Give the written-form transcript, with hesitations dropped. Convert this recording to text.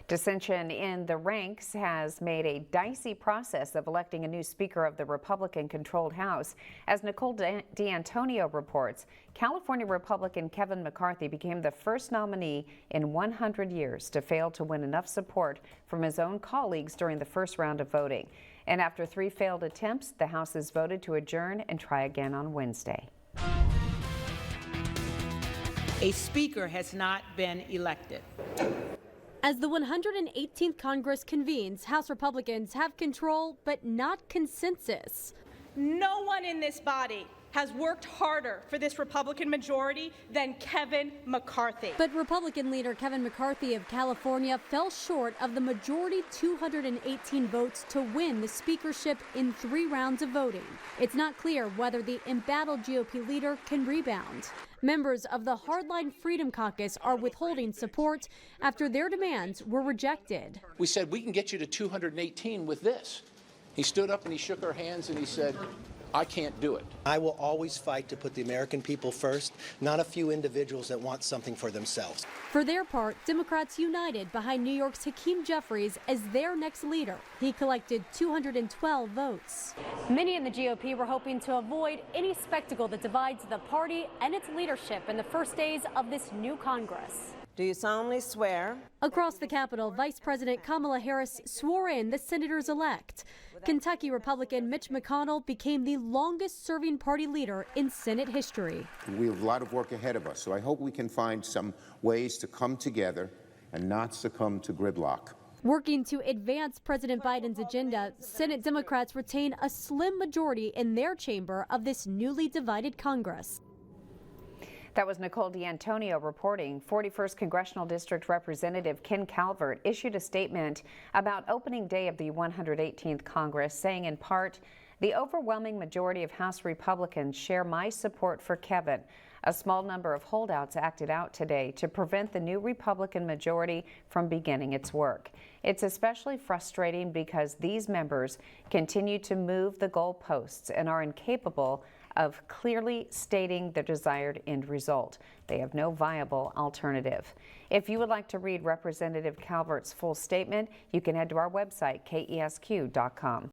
Dissension in the ranks has made a dicey process of electing a new Speaker of the Republican-controlled House. As Nicole D'Antonio reports, California Republican Kevin McCarthy became the first nominee in 100 years to fail to win enough support from his own colleagues during the first round of voting. And after 3 failed attempts, the House has voted to adjourn and try again on Wednesday. A speaker has not been elected. As the 118th Congress convenes, House Republicans have control, but not consensus. No one in this body has worked harder for this Republican majority than Kevin McCarthy. But Republican leader Kevin McCarthy of California fell short of the majority 218 votes to win the speakership in 3 rounds of voting. It's not clear whether the embattled GOP leader can rebound. Members of the Hardline Freedom Caucus are withholding support after their demands were rejected. We said, we can get you to 218 with this. He stood up and he shook our hands and he said, I can't do it. I will always fight to put the American people first, not a few individuals that want something for themselves. For their part, Democrats united behind New York's Hakeem Jeffries as their next leader. He collected 212 votes. Many in the GOP were hoping to avoid any spectacle that divides the party and its leadership in the first days of this new Congress. Do you solemnly swear? Across the Capitol, Vice President Kamala Harris swore in the senators-elect. Kentucky Republican Mitch McConnell became the longest-serving party leader in Senate history. We have a lot of work ahead of us, so I hope we can find some ways to come together and not succumb to gridlock. Working to advance President Biden's agenda, Senate Democrats retain a slim majority in their chamber of this newly divided Congress. That was Nicole D'Antonio reporting. 41st Congressional District Representative Ken Calvert issued a statement about opening day of the 118th Congress, saying in part, "The overwhelming majority of House Republicans share my support for Kevin." A small number of holdouts acted out today to prevent the new Republican majority from beginning its work. It's especially frustrating because these members continue to move the goalposts and are incapable of clearly stating the desired end result. They have no viable alternative. If you would like to read Representative Calvert's full statement, you can head to our website, kesq.com.